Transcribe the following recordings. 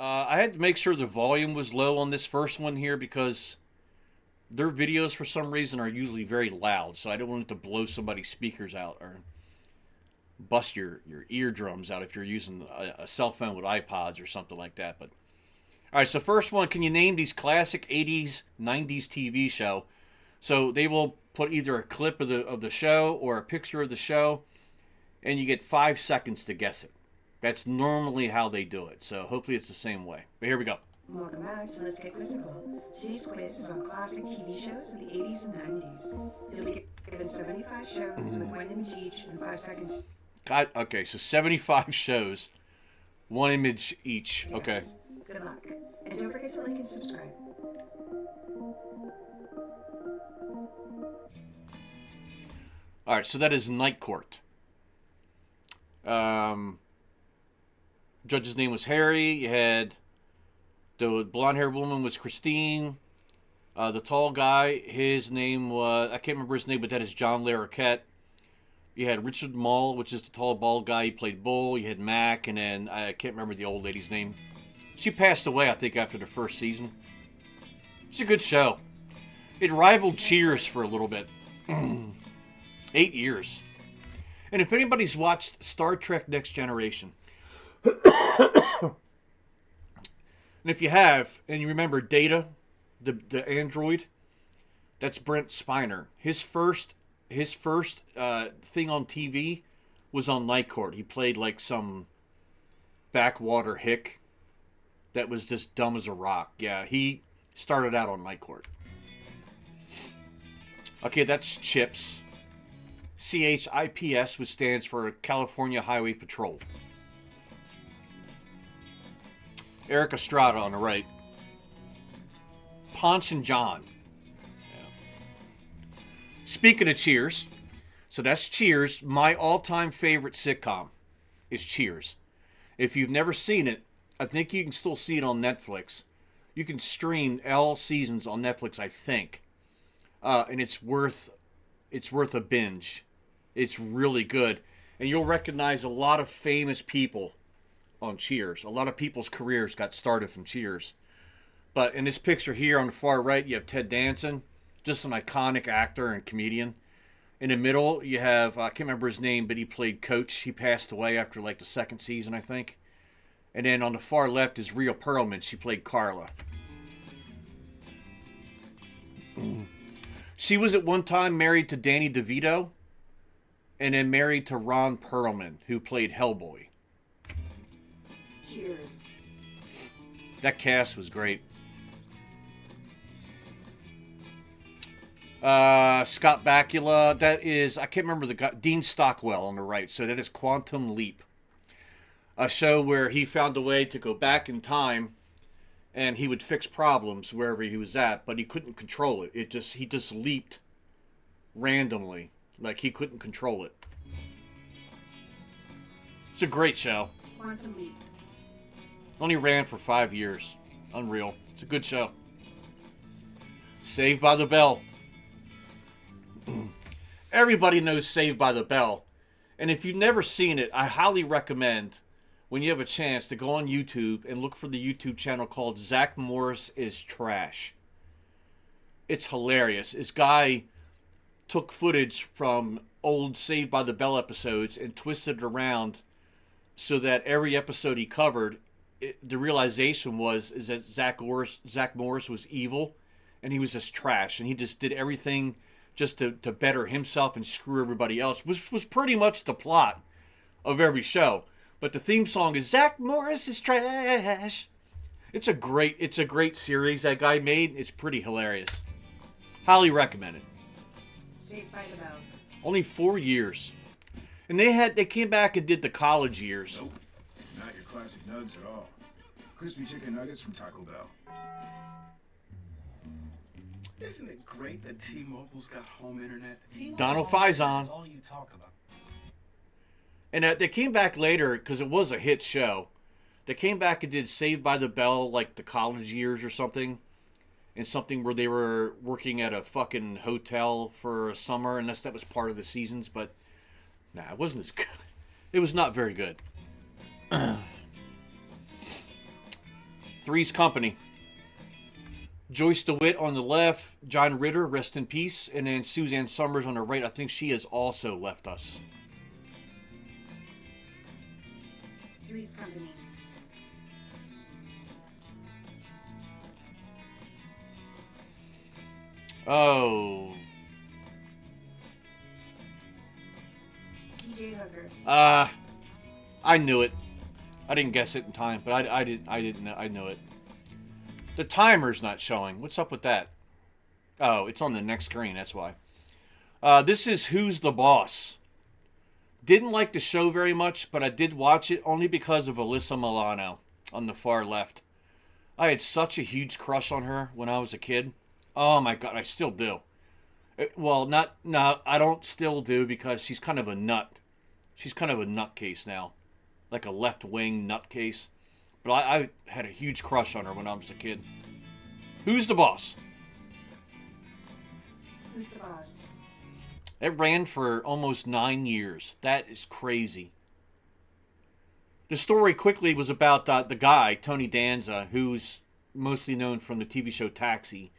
I had to make sure the volume was low on this first one here because their videos, for some reason, are usually very loud. So I don't want it to blow somebody's speakers out or bust your eardrums out if you're using a cell phone with iPods or something like that. But all right, so first one, can you name these classic 80s, 90s TV show? So they will put either a clip of the show or a picture of the show, and you get 5 seconds to guess it. That's normally how they do it. So hopefully it's the same way. But here we go. Welcome back to Let's Get Quizzical. Today's quiz is on classic TV shows of the 80s and 90s. You'll be given 75 shows with one image each and 5 seconds. Okay, so 75 shows, one image each. Yes. Okay. Good luck. And don't forget to like and subscribe. All right, so that is Night Court. Judge's name was Harry. You had the blonde-haired woman was Christine. The tall guy, his name was, I can't remember his name, but that is John Larroquette. You had Richard Mull, which is the tall, bald guy. He played Bull. You had Mac, and then I can't remember the old lady's name. She passed away, I think, after the first season. It's a good show. It rivaled Cheers for a little bit. 8 years. And if anybody's watched Star Trek Next Generation, and if you have, and you remember Data, the android, that's Brent Spiner. His first thing on TV was on Night Court. He played like some backwater hick that was just dumb as a rock. Yeah, he started out on Night Court. Okay, that's CHIPS. CHIPS, which stands for California Highway Patrol. Eric Estrada on the right. Ponch and John. Yeah. Speaking of Cheers, so that's Cheers. My all-time favorite sitcom is Cheers. If you've never seen it, I think you can still see it on Netflix. You can stream all seasons on Netflix, I think, and it's worth a binge. It's really good, and you'll recognize a lot of famous people on Cheers. A lot of people's careers got started from Cheers. But in this picture here on the far right, you have Ted Danson, just an iconic actor and comedian. In the middle, you have, I can't remember his name, but he played Coach. He passed away after like the second season, I think. And then on the far left is Rhea Perlman. She played Carla. She was at one time married to Danny DeVito, and then married to Ron Perlman, who played Hellboy. Cheers. That cast was great. Scott Bakula, that is, I can't remember the guy, Dean Stockwell on the right, so that is Quantum Leap. A show where he found a way to go back in time and he would fix problems wherever he was at, but he couldn't control it. He just leaped randomly, like he couldn't control it. It's a great show. Quantum Leap. Only ran for 5 years. Unreal. It's a good show. Saved by the Bell. Everybody knows Saved by the Bell. And if you've never seen it, I highly recommend, when you have a chance, to go on YouTube and look for the YouTube channel called Zach Morris is Trash. It's hilarious. This guy took footage from old Saved by the Bell episodes and twisted it around so that every episode he covered, the realization is that Zach Morris was evil and he was just trash, and he just did everything just to better himself and screw everybody else, which was pretty much the plot of every show. But the theme song is Zach Morris is Trash. It's a great series that guy made. It's pretty hilarious. Highly recommend it. Saved by the Bell. Only 4 years. And they came back and did the college years. Nope, not your classic nugs at all. Crispy chicken nuggets from Taco Bell. Isn't it great that T-Mobile's got home internet? Donald Faison. All you talk about. And they came back later because it was a hit show. They came back and did Saved by the Bell, like the college years or something. And something where they were working at a fucking hotel for a summer, unless that was part of the seasons. But, nah, it wasn't as good. It was not very good. Three's Company. Joyce DeWitt on the left, John Ritter, rest in peace, and then Suzanne Summers on the right. I think she has also left us. Three's Company. Oh. TJ Hooker. I knew it. I didn't guess it in time, but I didn't know. I knew it. The timer's not showing. What's up with that? Oh, it's on the next screen. That's why. This is Who's the Boss. Didn't like the show very much, but I did watch it only because of Alyssa Milano on the far left. I had such a huge crush on her when I was a kid. Oh my God, I still do. I don't still do because she's kind of a nut. She's kind of a nutcase now. Like a left-wing nutcase. But I had a huge crush on her when I was a kid. Who's the Boss? Who's the Boss? It ran for almost 9 years. That is crazy. The story quickly was about the guy, Tony Danza, who's mostly known from the TV show Taxi.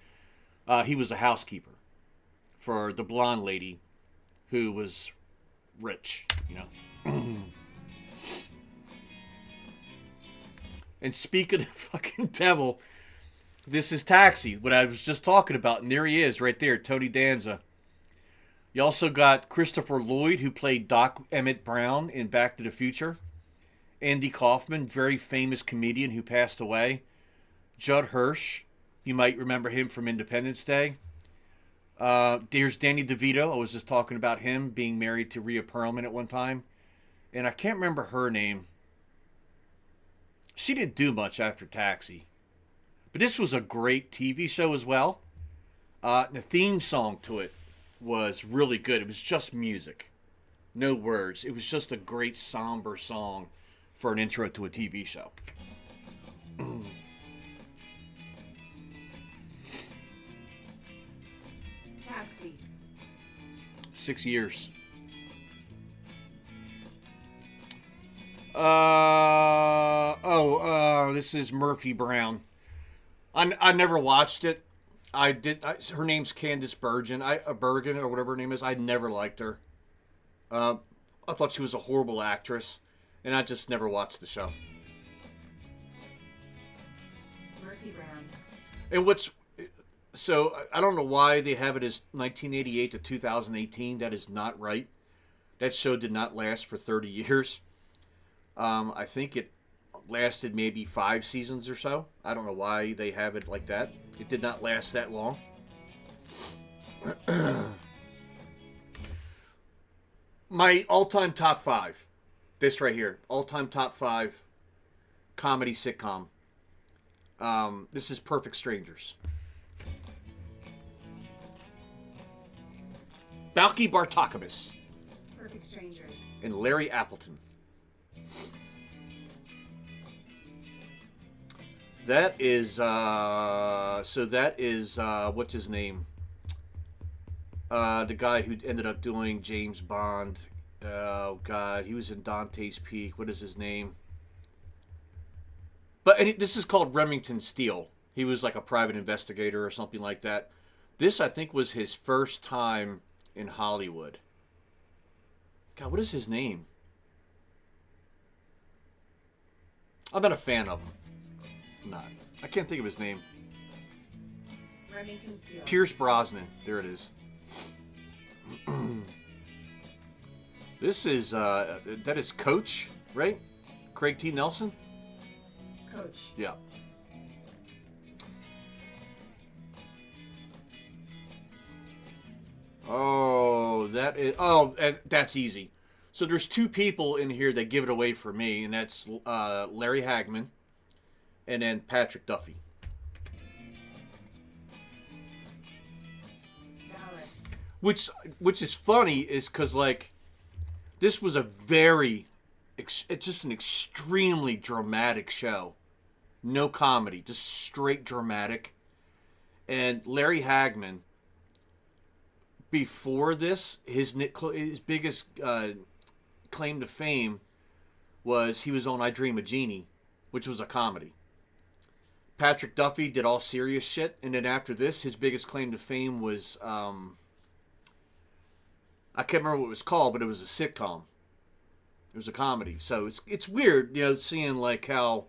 He was a housekeeper for the blonde lady who was rich, you know. And speak of the fucking devil, this is Taxi, what I was just talking about. And there he is, right there, Tony Danza. You also got Christopher Lloyd, who played Doc Emmett Brown in Back to the Future. Andy Kaufman, very famous comedian who passed away. Judd Hirsch, you might remember him from Independence Day. There's Danny DeVito. I was just talking about him being married to Rhea Perlman at one time. And I can't remember her name. She didn't do much after Taxi. But this was a great TV show as well. The theme song to it was really good. It was just music. No words. It was just a great somber song for an intro to a TV show. Taxi. 6 years. This is Murphy Brown. I never watched it. Her name's Candice Bergen. Bergen or whatever her name is. I never liked her. I thought she was a horrible actress, and I just never watched the show. Murphy Brown. And so I don't know why they have it as 1988 to 2018. That is not right. That show did not last for 30 years. I think it lasted maybe 5 seasons or so. I don't know why they have it like that. It did not last that long. My all-time top 5. This right here. All-time top 5 comedy sitcom. This is Perfect Strangers. Balky Bartokomous. Perfect Strangers. And Larry Appleton. That is, what's his name? The guy who ended up doing James Bond. Oh, God, he was in Dante's Peak. What is his name? This is called Remington Steele. He was like a private investigator or something like that. This, I think, was his first time in Hollywood. God, what is his name? I'm not a fan of him. Not. I can't think of his name. Remington Steele. Pierce Brosnan. There it is. This is that is Coach, right? Craig T. Nelson. Coach. Yeah. That's easy. So there's 2 people in here that give it away for me, and that's Larry Hagman. And then Patrick Duffy. Dallas. Which is funny is because, like, this was a it's just an extremely dramatic show. No comedy, just straight dramatic. And Larry Hagman, before this, his biggest claim to fame was he was on I Dream of Jeannie, which was a comedy. Patrick Duffy did all serious shit, and then after this, his biggest claim to fame was I can't remember what it was called, but it was a sitcom. It was a comedy. So it's weird, seeing like how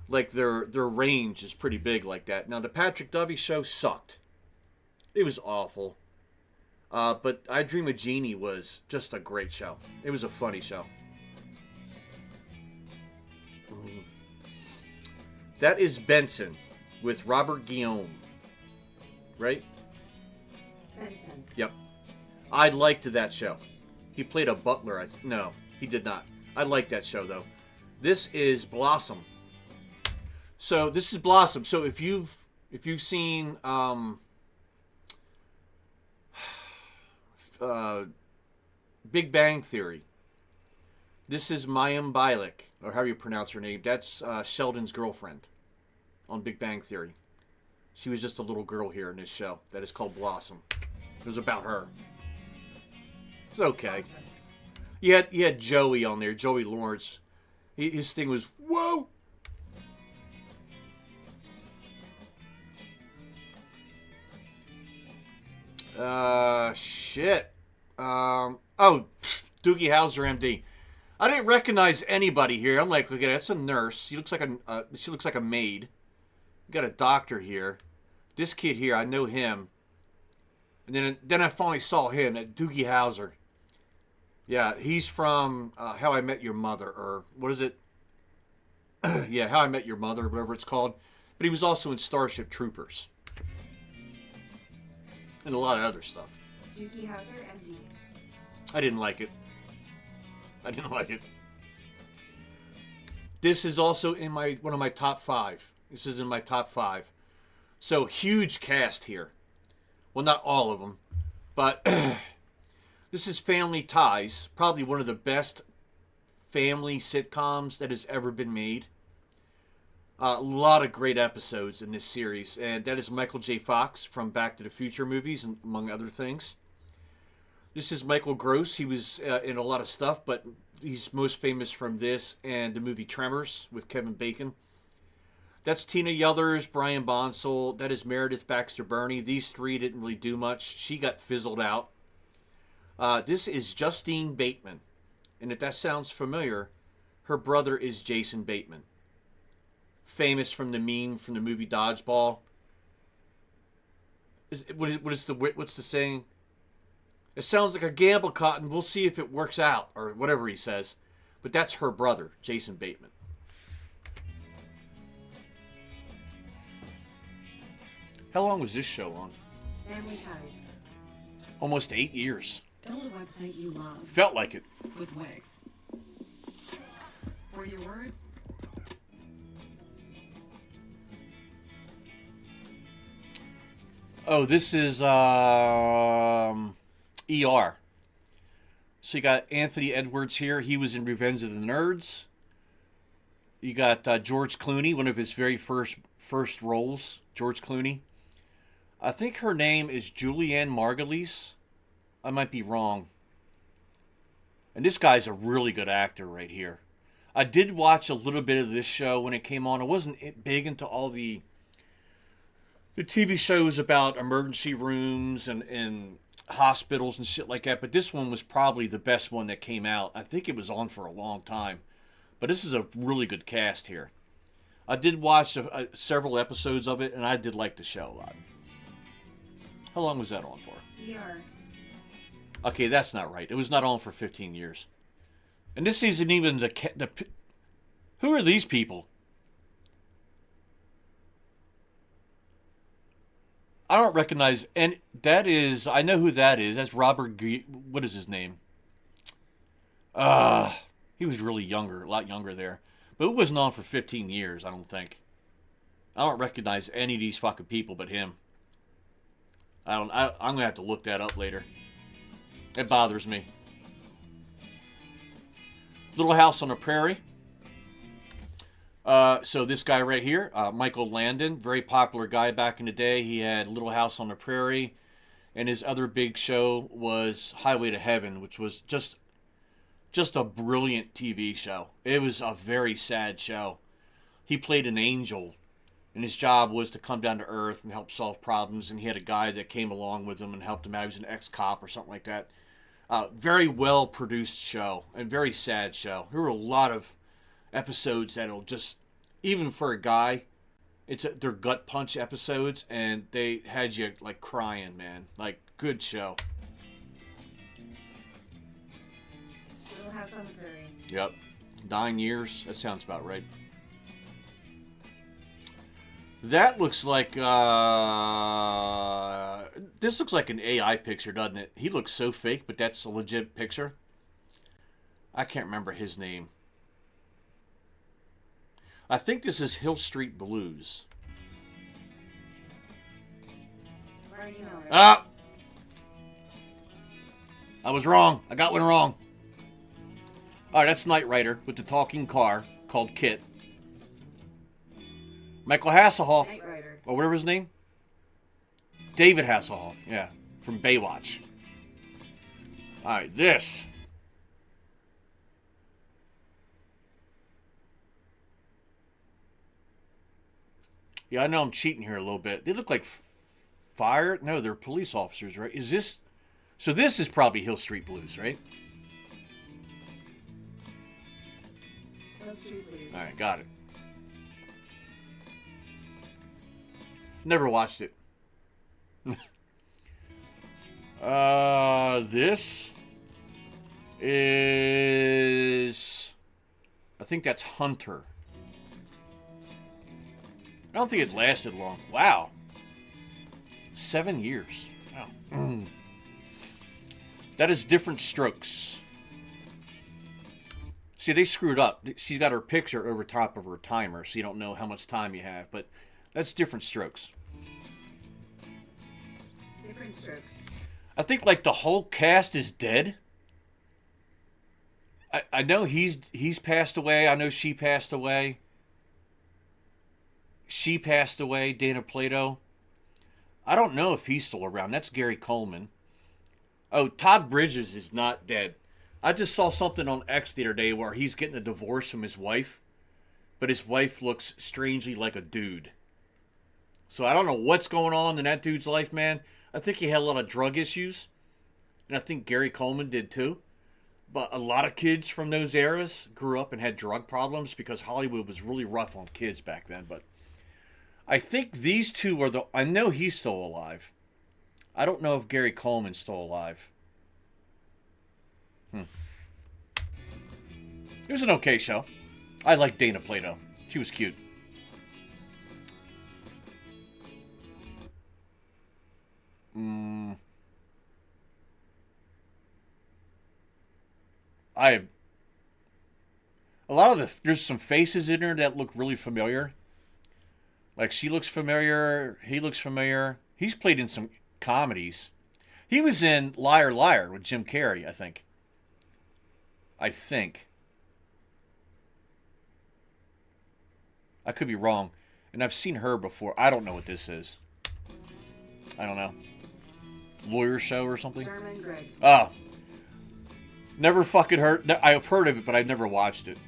like their range is pretty big like that. Now the Patrick Duffy show sucked. It was awful. But I Dream of Jeannie was just a great show. It was a funny show. That is Benson with Robert Guillaume. Right? Benson. Yep. I liked that show. He played a butler. No, he did not. I liked that show, though. This is Blossom. So, this is Blossom. So, if you've seen Big Bang Theory, this is Mayim Bialik, or how you pronounce her name. That's Sheldon's girlfriend on Big Bang Theory. She was just a little girl here in this show that is called Blossom. It was about her. It's okay. Awesome. You had Joey on there, Joey Lawrence. His thing was, whoa! Shit. Doogie Howser, MD. I didn't recognize anybody here. I'm like, look at that's a nurse. She looks like a maid. We got a doctor here. This kid here, I know him. And then I finally saw him, that Doogie Howser. Yeah, he's from How I Met Your Mother, or what is it? Yeah, How I Met Your Mother, whatever it's called. But he was also in Starship Troopers. And a lot of other stuff. Doogie Howser, MD. I didn't like it. This is also in one of my top 5. This is in my top 5. So, huge cast here. Well, not all of them. But this is Family Ties. Probably one of the best family sitcoms that has ever been made. A lot of great episodes in this series. And that is Michael J. Fox from Back to the Future movies, among other things. This is Michael Gross. He was in a lot of stuff, but he's most famous from this and the movie Tremors with Kevin Bacon. That's Tina Yothers, Brian Bonsall. That is Meredith Baxter Birney. These three didn't really do much. She got fizzled out. This is Justine Bateman. And if that sounds familiar, her brother is Jason Bateman. Famous from the meme from the movie Dodgeball. What's the saying? It sounds like a gamble, Cotton. We'll see if it works out, or whatever he says. But that's her brother, Jason Bateman. How long was this show on? Family Ties. Almost 8 years. Build a website you love Felt like it. with Wix. For your words, Oh, this is ER. So you got Anthony Edwards here. He was in Revenge of the Nerds. You got George Clooney, one of his very first roles. George Clooney. I think her name is Julianne Margulies. I might be wrong. And this guy's a really good actor right here. I did watch a little bit of this show when it came on. I wasn't big into all the TV shows about emergency rooms and hospitals and shit like that. But this one was probably the best one that came out. I think it was on for a long time. But this is a really good cast here. I did watch several episodes of it, and I did like the show a lot. How long was that on for? ER. Okay, that's not right. It was not on for 15 years. And this isn't even the who are these people? I don't recognize, and that is, I know who that is. That's Robert, what is his name? He was really younger, a lot younger there. But it wasn't on for 15 years, I don't think. I don't recognize any of these fucking people but him. I'm going to have to look that up later. It bothers me. Little House on the Prairie. So this guy right here, Michael Landon, very popular guy back in the day. He had Little House on the Prairie, and his other big show was Highway to Heaven, which was just a brilliant TV show. It was a very sad show. He played an angel and his job was to come down to Earth and help solve problems. And he had a guy that came along with him and helped him out. He was an ex-cop or something like that. Very well produced show and very sad show. There were a lot of episodes that'll just, even for a guy, they're gut punch episodes, and they had you like crying, man. Like, good show. Little House on the Prairie. Yep. 9 years. That sounds about right. That looks like, this looks like an AI picture, doesn't it? He looks so fake, but that's a legit picture. I can't remember his name. I think this is Hill Street Blues. Barney Miller. Ah! I was wrong. I got one wrong. Alright, that's Knight Rider with the talking car called Kit. Michael Hasselhoff, Knight Rider. or whatever his name. David Hasselhoff, yeah, from Baywatch. Alright, this. Yeah, I know I'm cheating here a little bit. They look like fire. No, they're police officers, right? Is this... So this is probably Hill Street Blues, right? Hill Street Blues. Alright, got it. Never watched it. This is... I think that's Hunter. I don't think it lasted long. Wow. 7 years. Wow. That is Different Strokes. See, they screwed up. She's got her picture over top of her timer, so you don't know how much time you have. But that's Different Strokes. Different Strokes. I think, like, the whole cast is dead. I know he's passed away. I know she passed away. She passed away, Dana Plato. I don't know if he's still around. That's Gary Coleman. Oh, Todd Bridges is not dead. I just saw something on X the other day where he's getting a divorce from his wife, but his wife looks strangely like a dude. So I don't know what's going on in that dude's life, man. I think he had a lot of drug issues, and I think Gary Coleman did too. But a lot of kids from those eras grew up and had drug problems because Hollywood was really rough on kids back then. But I think these two are I know he's still alive. I don't know if Gary Coleman's still alive. It was an okay show. I like Dana Plato. She was cute. I have a lot of there's some faces in there that look really familiar. Like, she looks familiar, he looks familiar. He's played in some comedies. He was in Liar Liar with Jim Carrey, I think. I could be wrong. And I've seen her before. I don't know what this is. I don't know. Lawyer show or something? Dermot Greg. Oh. Never fucking heard. I've heard of it, but I've never watched it.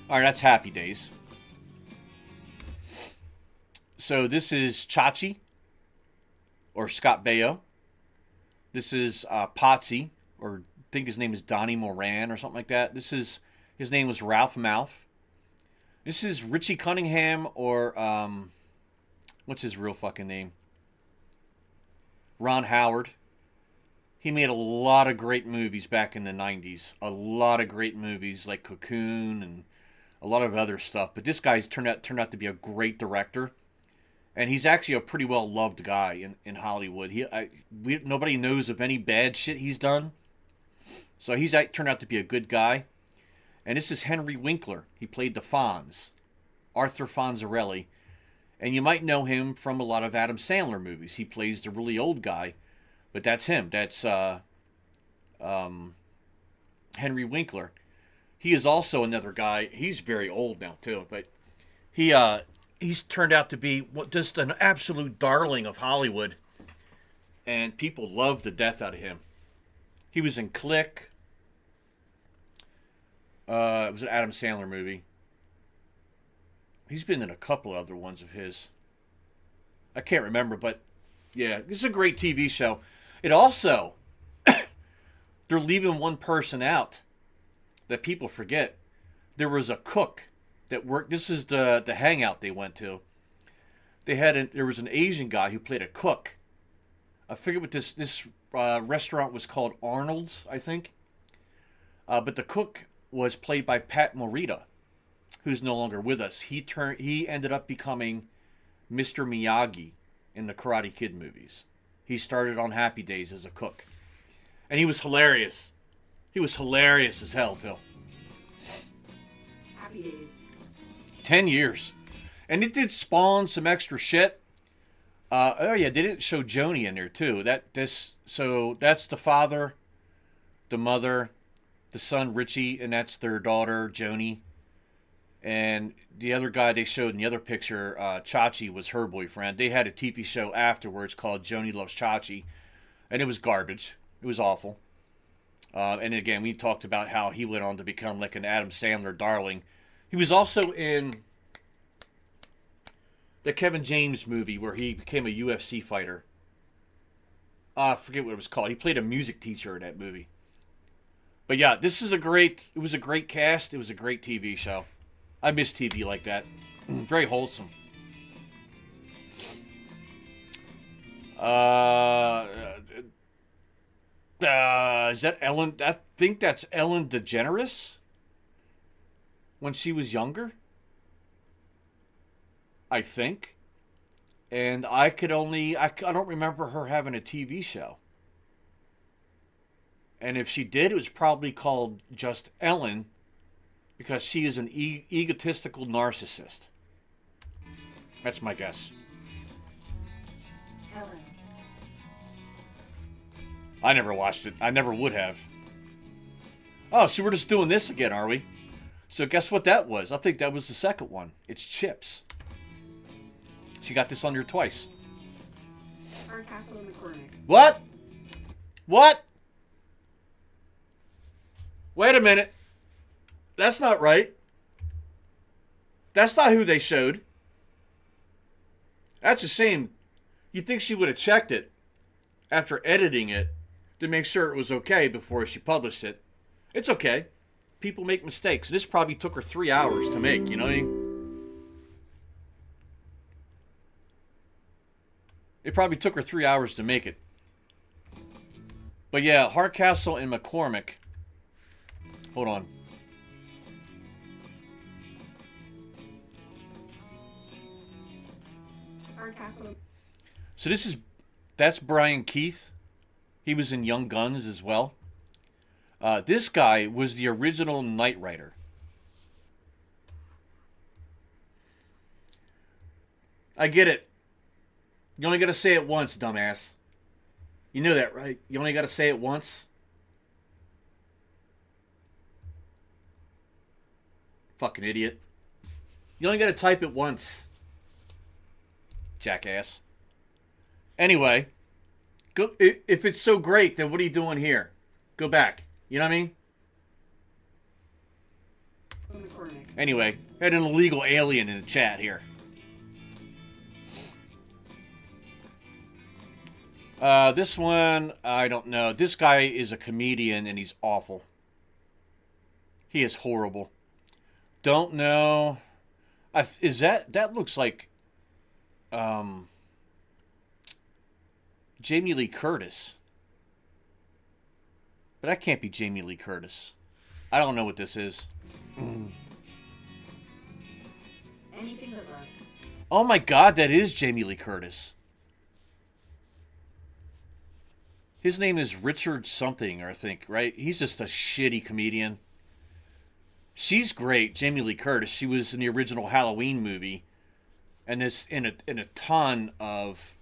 Alright, that's Happy Days. So this is Chachi. Or Scott Baio. This is Potsy. Or I think his name is Donnie Moran or something like that. His name was Ralph Mouth. This is Richie Cunningham or what's his real fucking name? Ron Howard. He made a lot of great movies back in the 90s. A lot of great movies like Cocoon and a lot of other stuff. But this guy's turned out to be a great director. And he's actually a pretty well-loved guy in Hollywood. Nobody knows of any bad shit he's done. So he's turned out to be a good guy. And this is Henry Winkler. He played the Fonz. Arthur Fonzarelli. And you might know him from a lot of Adam Sandler movies. He plays the really old guy. But that's him. That's Henry Winkler. He is also another guy. He's very old now, too. But he's turned out to be just an absolute darling of Hollywood. And people love the death out of him. He was in Click. It was an Adam Sandler movie. He's been in a couple other ones of his. I can't remember, but yeah, it's a great TV show. It also, they're leaving one person out that people forget. There was a cook that worked. This is the hangout they went to. There was an Asian guy who played a cook. I forget what this restaurant was called, Arnold's, I think. But the cook was played by Pat Morita, who's no longer with us. He ended up becoming Mr. Miyagi in the Karate Kid movies. He started on Happy Days as a cook. And he was hilarious. He was hilarious as hell, too. Happy Days. 10 years. And it did spawn some extra shit. Oh yeah, they didn't show Joni in there too. So that's the father, the mother, the son Richie, and that's their daughter Joni. And the other guy they showed in the other picture, Chachi, was her boyfriend. They had a TV show afterwards called Joni Loves Chachi, and it was garbage. It was awful. And again, we talked about how he went on to become like an Adam Sandler darling. He was also in the Kevin James movie where he became a UFC fighter. I forget what it was called. He played a music teacher in that movie. But yeah, it was a great cast. It was a great TV show. I miss TV like that. Very wholesome. Is that Ellen? I think that's Ellen DeGeneres. When she was younger. I think. And I don't remember her having a TV show. And if she did, it was probably called just Ellen, because she is an egotistical narcissist. That's my guess. Ellen. I never watched it. I never would have. Oh, so we're just doing this again, are we? So guess what that was? I think that was the second one. It's Chips. She got this on here twice. Hardcastle and McCormick. What? What? Wait a minute. That's not right. That's not who they showed. That's a shame. You'd think she would have checked it after editing it to make sure it was okay before she published it. It's okay. People make mistakes. This probably took her 3 hours to make, you know what I mean? It probably took her 3 hours to make it. But yeah, Hardcastle and McCormick. Hold on. Hardcastle. So that's Brian Keith. He was in Young Guns as well. This guy was the original Knight Rider. I get it. You only got to say it once, dumbass. You know that, right? You only got to say it once. Fucking idiot. You only got to type it once. Jackass. Anyway, go. If it's so great, then what are you doing here? Go back. You know what I mean? McCormick. Anyway, had an illegal alien in the chat here. This one, I don't know. This guy is a comedian and he's awful. He is horrible. Don't know. That looks like Jamie Lee Curtis. But that can't be Jamie Lee Curtis. I don't know what this is. Anything but love. Oh my god, that is Jamie Lee Curtis. His name is Richard something, I think, right? He's just a shitty comedian. She's great, Jamie Lee Curtis. She was in the original Halloween movie, and it's in a ton of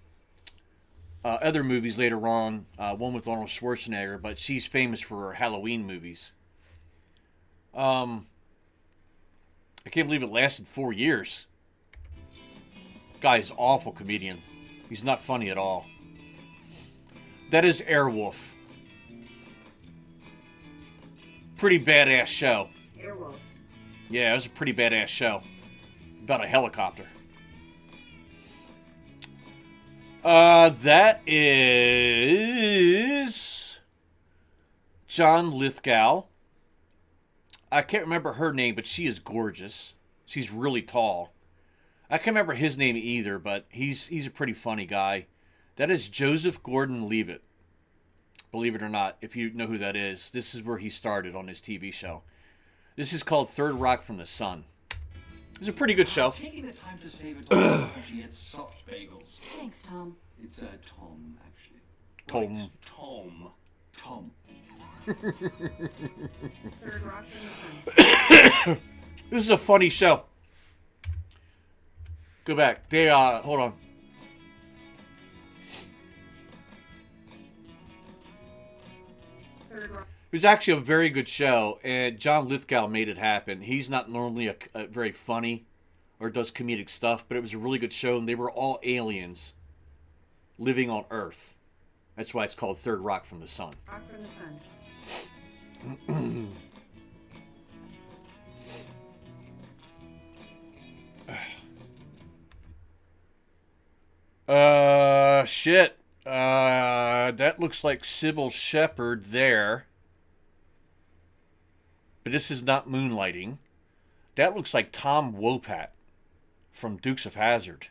other movies later on. One with Arnold Schwarzenegger, but she's famous for her Halloween movies. I can't believe it lasted 4 years. Guy's awful comedian. He's not funny at all. That is Airwolf. Pretty badass show. Airwolf. Yeah, it was a pretty badass show. about a helicopter. That is John Lithgow. I can't remember her name, but she is gorgeous. She's really tall. I can't remember his name either, but he's a pretty funny guy. That is Joseph Gordon-Levitt. Believe it or not, if you know who that is, this is where he started on his TV show. This is called Third Rock from the Sun. It's a pretty good show. Taking the time to save it all to get soft bagels. Thanks, Tom. It's Tom, actually. Tom. Right, Tom. Tom. Third Rock from the Sun. This is a funny show. Go back. They hold on. Third Rock. It was actually a very good show, and John Lithgow made it happen. He's not normally a very funny or does comedic stuff, but it was a really good show, and they were all aliens living on Earth. That's why it's called Third Rock from the Sun. Rock from the Sun. Shit. That looks like Sybil Shepherd there. But this is not moonlighting. That looks like Tom Wopat from Dukes of Hazzard.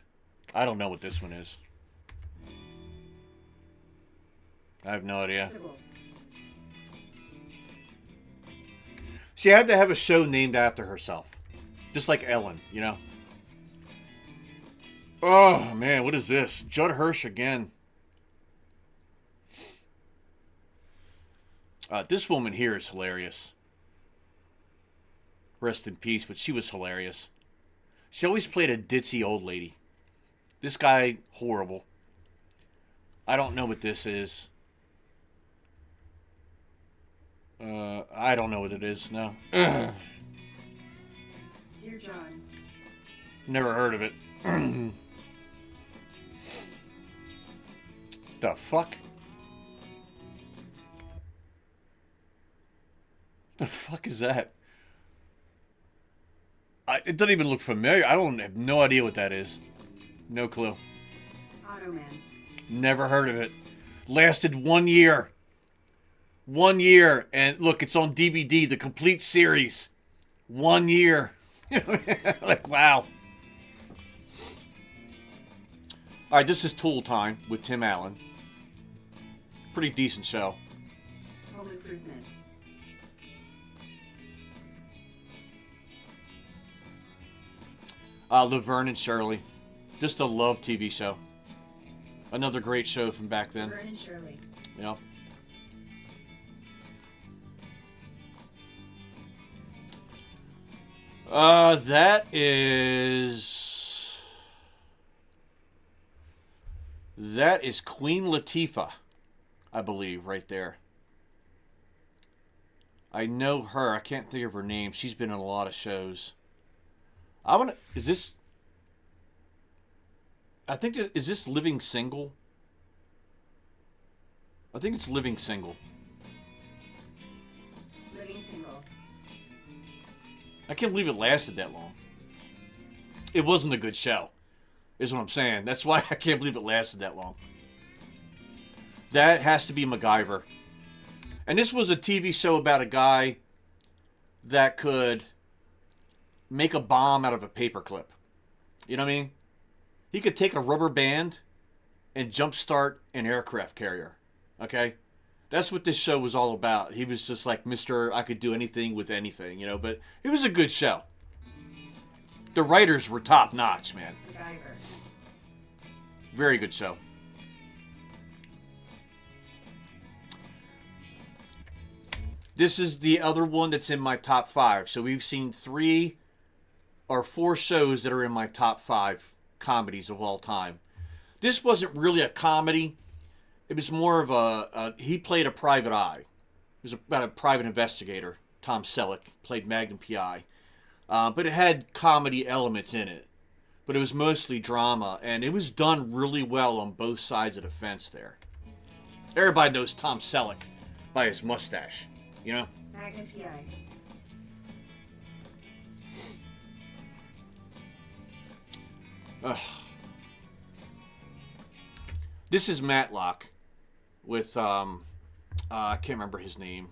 I don't know what this one is. I have no idea. Sybil. She had to have a show named after herself. Just like Ellen, you know? Oh, man, what is this? Judd Hirsch again. This woman here is hilarious. Rest in peace, but she was hilarious. She always played a ditzy old lady. This guy, horrible. I don't know what this is. I don't know what it is, no. Dear John. Never heard of it. The fuck? The fuck is that? It doesn't even look familiar. I have no idea what that is. No clue. Automan. Never heard of it. Lasted 1 year. 1 year. And look, it's on DVD, the complete series. 1 year. Like, wow. Alright, this is Tool Time with Tim Allen. Pretty decent show. Home Improvement. Laverne and Shirley. Just a love TV show. Another great show from back then. Vern and Shirley. Yeah. That is Queen Latifah, I believe, right there. I know her. I can't think of her name. She's been in a lot of shows. Is this Living Single? I think it's Living Single. Living Single. I can't believe it lasted that long. It wasn't a good show, is what I'm saying. That's why I can't believe it lasted that long. That has to be MacGyver. And this was a TV show about a guy that could make a bomb out of a paperclip. You know what I mean? He could take a rubber band and jumpstart an aircraft carrier. Okay? That's what this show was all about. He was just like Mr. I could do anything with anything, you know, but it was a good show. The writers were top notch, man. MacGyver. Very good show. This is the other one that's in my top 5. So we've seen 3 or 4 shows that are in my top 5 comedies of all time. This wasn't really a comedy. It was more of he played a private eye. It was about a private investigator. Tom Selleck played Magnum P.I. But it had comedy elements in it. But it was mostly drama. And it was done really well on both sides of the fence there. Everybody knows Tom Selleck by his mustache. You know? Magnum P.I. Ugh. This is Matlock with I can't remember his name.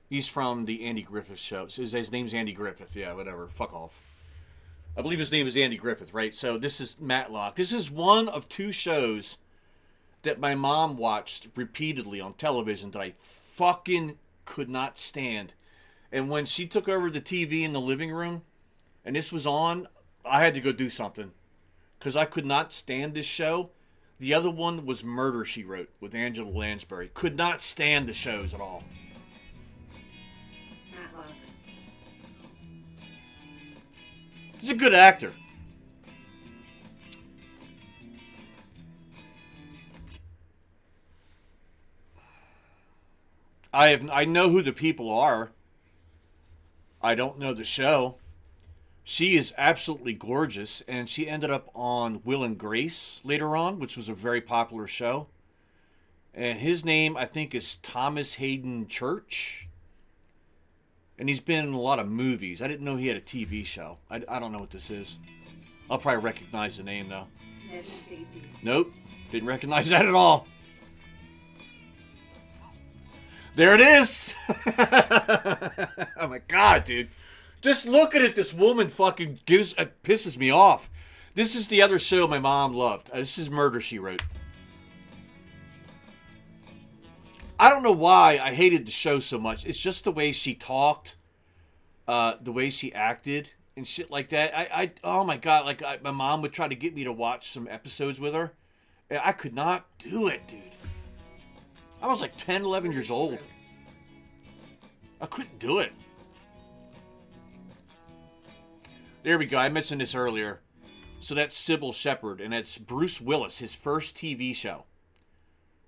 He's from the Andy Griffith show. His name's Andy Griffith. Yeah, whatever. Fuck off. I believe his name is Andy Griffith, right? So this is Matlock. This is one of two shows that my mom watched repeatedly on television that I fucking could not stand. And when she took over the TV in the living room and this was on, I had to go do something because I could not stand this show. The other one was Murder, She Wrote with Angela Lansbury. Could not stand the shows at all. Matlock. He's a good actor. I know who the people are. I don't know the show. She is absolutely gorgeous, and she ended up on Will and Grace later on, which was a very popular show. And his name, I think, is Thomas Hayden Church. And he's been in a lot of movies. I didn't know he had a TV show. I don't know what this is. I'll probably recognize the name, though. Ned and Stacy. Nope. Didn't recognize that at all. There it is. Oh my god, dude. Just looking at this woman fucking pisses me off. This is the other show my mom loved. This is Murder, She Wrote. I don't know why I hated the show so much. It's just the way she talked, the way she acted, and shit like that. Oh my god, like my mom would try to get me to watch some episodes with her. And I could not do it, dude. I was like 10, 11 years old. I couldn't do it. There we go. I mentioned this earlier. So that's Sybil Shepherd, and that's Bruce Willis, his first TV show.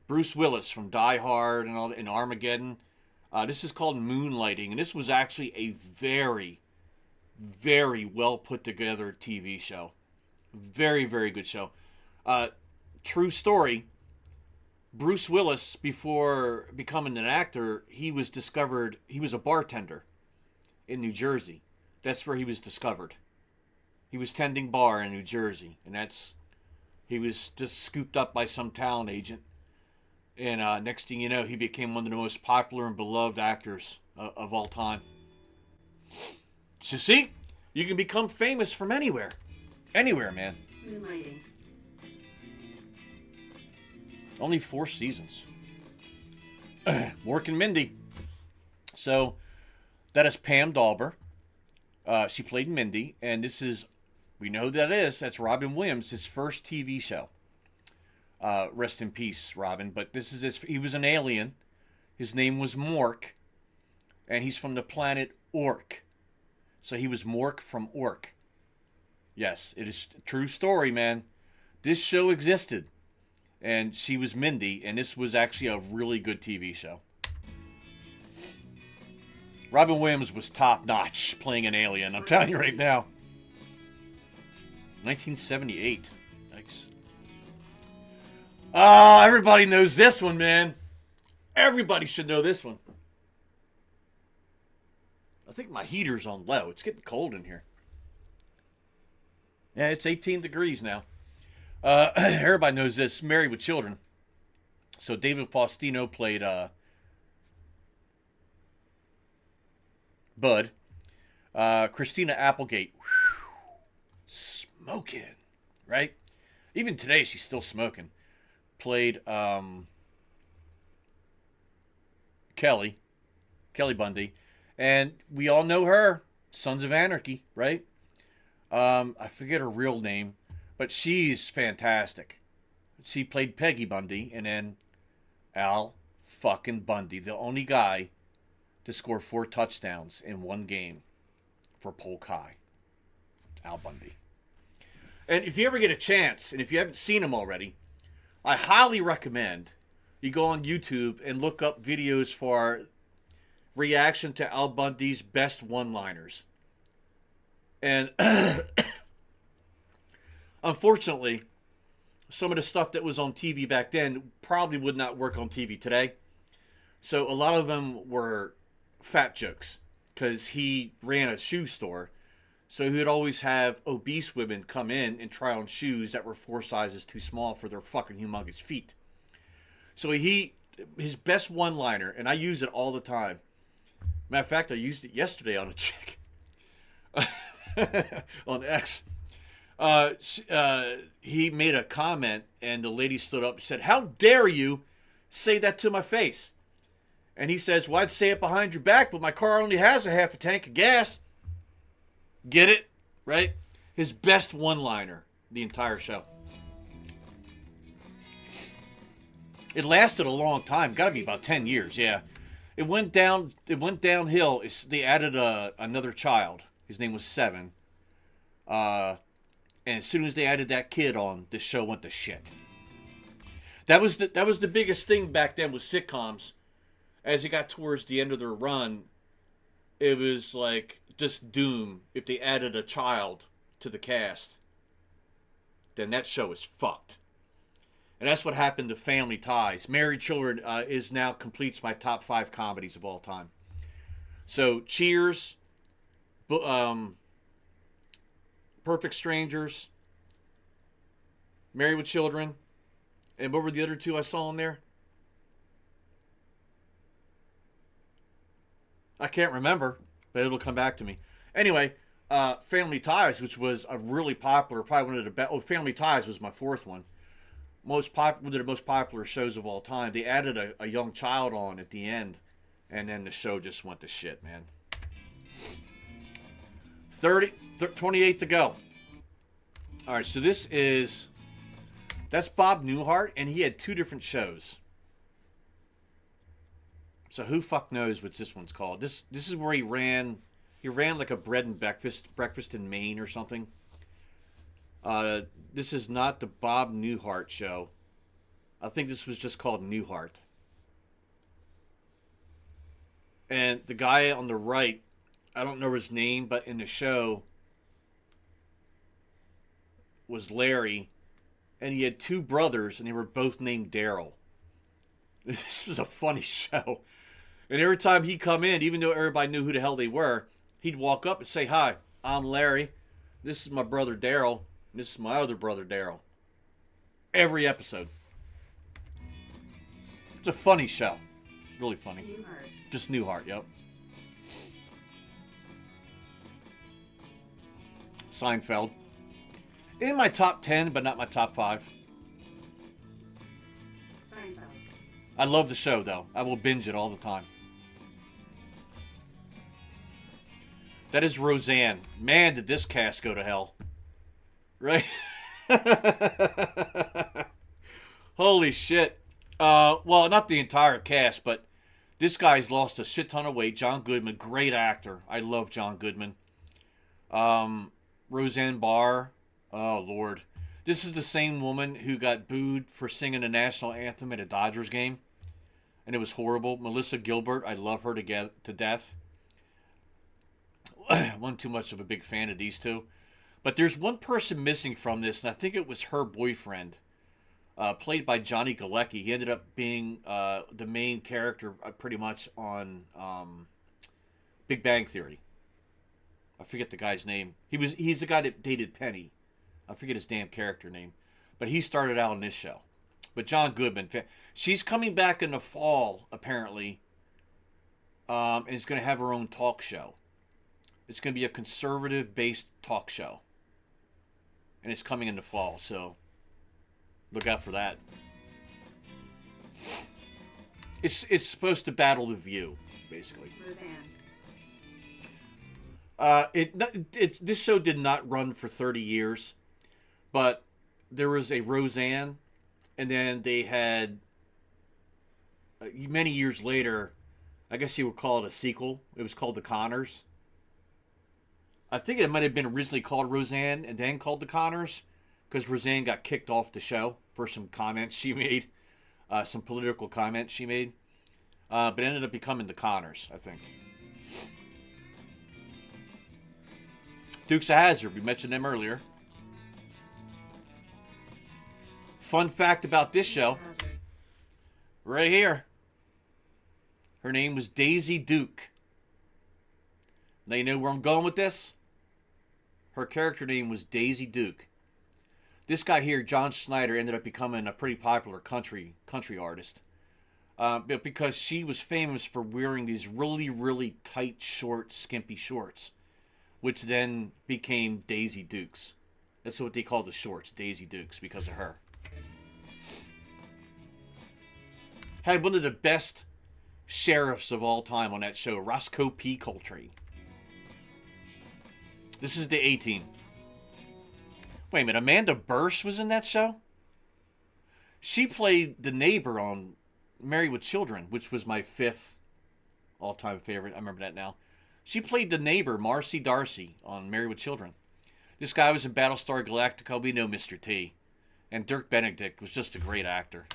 Bruce Willis from Die Hard and all, and Armageddon. This is called Moonlighting, and this was actually a very, very well put together TV show. Very, very good show. True story. Bruce Willis, before becoming an actor, he was a bartender in New Jersey. That's where he was discovered. He was tending bar in New Jersey, and he was just scooped up by some talent agent. And next thing you know, he became one of the most popular and beloved actors of all time. So see, you can become famous from anywhere. Anywhere, man. Moonlighting. Only 4 seasons. Mork and Mindy. So, that is Pam Dawber. She played Mindy, and we know who that is. That's Robin Williams, his first TV show. Rest in peace, Robin. But he was an alien. His name was Mork, and he's from the planet Ork. So he was Mork from Ork. Yes, it is a true story, man. This show existed. And she was Mindy, and this was actually a really good TV show. Robin Williams was top-notch playing an alien, I'm telling you right now. 1978. Thanks. Oh, everybody knows this one, man. Everybody should know this one. I think my heater's on low. It's getting cold in here. Yeah, it's 18 degrees now. Everybody knows this. Married with Children. So David Faustino played Bud. Christina Applegate. Whew, smoking. Right? Even today she's still smoking. Played Kelly Bundy. And we all know her. Sons of Anarchy, right? I forget her real name. But she's fantastic. She played Peggy Bundy, and then Al fucking Bundy, the only guy to score 4 touchdowns in one game for Polk High. Al Bundy. And if you ever get a chance, and if you haven't seen him already, I highly recommend you go on YouTube and look up videos for reaction to Al Bundy's best one-liners. And unfortunately, some of the stuff that was on TV back then probably would not work on TV today. So a lot of them were fat jokes because he ran a shoe store. So he would always have obese women come in and try on shoes that were 4 sizes too small for their fucking humongous feet. So his best one-liner, and I use it all the time. Matter of fact, I used it yesterday on a chick. On X. He made a comment, and the lady stood up and said, "How dare you say that to my face?" And he says, "Well, I'd say it behind your back, but my car only has a half a tank of gas." Get it? Right? His best one-liner the entire show. It lasted a long time. Got to be about 10 years, yeah. It went downhill. They added another child. His name was Seven. And as soon as they added that kid on, the show went to shit. That was the biggest thing back then with sitcoms. As it got towards the end of their run, it was like just doom. If they added a child to the cast, then that show is fucked. And that's what happened to Family Ties. Married Children is now completes my top 5 comedies of all time. So Cheers, Perfect Strangers, Married with Children, and what were the other 2 I saw in there? I can't remember, but it'll come back to me. Anyway, Family Ties, which was a really popular, probably one of the best. Oh, Family Ties was my 4th one. One of the most popular shows of all time. They added a young child on at the end, and then the show just went to shit, man. 28 to go. All right, so that's Bob Newhart, and he had 2 different shows. So who fuck knows what this one's called? This is where he ran like a bread and breakfast in Maine or something. This is not the Bob Newhart show. I think this was just called Newhart. And the guy on the right, I don't know his name, but in the show was Larry, and he had 2 brothers, and they were both named Daryl. This was a funny show. And every time he'd come in, even though everybody knew who the hell they were, he'd walk up and say, "Hi, I'm Larry. This is my brother Daryl. This is my other brother Daryl." Every episode. It's a funny show. Really funny. Newhart. Just Newhart, yep. Seinfeld. In my top 10, but not my top 5. Seinfeld. I love the show, though. I will binge it all the time. That is Roseanne. Man, did this cast go to hell. Right? Holy shit. Well, not the entire cast, but this guy's lost a shit ton of weight. John Goodman, great actor. I love John Goodman. Roseanne Barr. Oh, Lord. This is the same woman who got booed for singing the national anthem at a Dodgers game. And it was horrible. Melissa Gilbert. I love her to death. Wasn't too much of a big fan of these 2. But there's one person missing from this, and I think it was her boyfriend, played by Johnny Galecki. He ended up being the main character pretty much on Big Bang Theory. I forget the guy's name. He's the guy that dated Penny. I forget his damn character name. But he started out in this show. But John Goodman, she's coming back in the fall, apparently, and is going to have her own talk show. It's going to be a conservative-based talk show. And it's coming in the fall, so look out for that. It's supposed to battle The View, basically. Roseanne. This show did not run for 30 years, but there was a Roseanne, and then they had many years later, I guess you would call it a sequel. It was called The Connors. I think it might have been originally called Roseanne and then called The Connors, because Roseanne got kicked off the show for some comments she made, some political comments she made, but it ended up becoming The Connors, I think. Dukes of Hazzard, we mentioned them earlier. Fun fact about this show, right here. Her name was Daisy Duke. Now you know where I'm going with this? Her character name was Daisy Duke. This guy here, John Schneider, ended up becoming a pretty popular country artist. But because she was famous for wearing these really, really tight, short, skimpy shorts, which then became Daisy Dukes. That's what they call the shorts, Daisy Dukes, because of her. Had one of the best sheriffs of all time on that show, Roscoe P. Coltrane. This is the A-Team. Wait a minute, Amanda Bursch was in that show? She played the neighbor on Married with Children, which was my 5th all-time favorite. I remember that now. She played the neighbor, Marcy Darcy, on Married with Children. This guy was in Battlestar Galactica. We know Mr. T. And Dirk Benedict was just a great actor.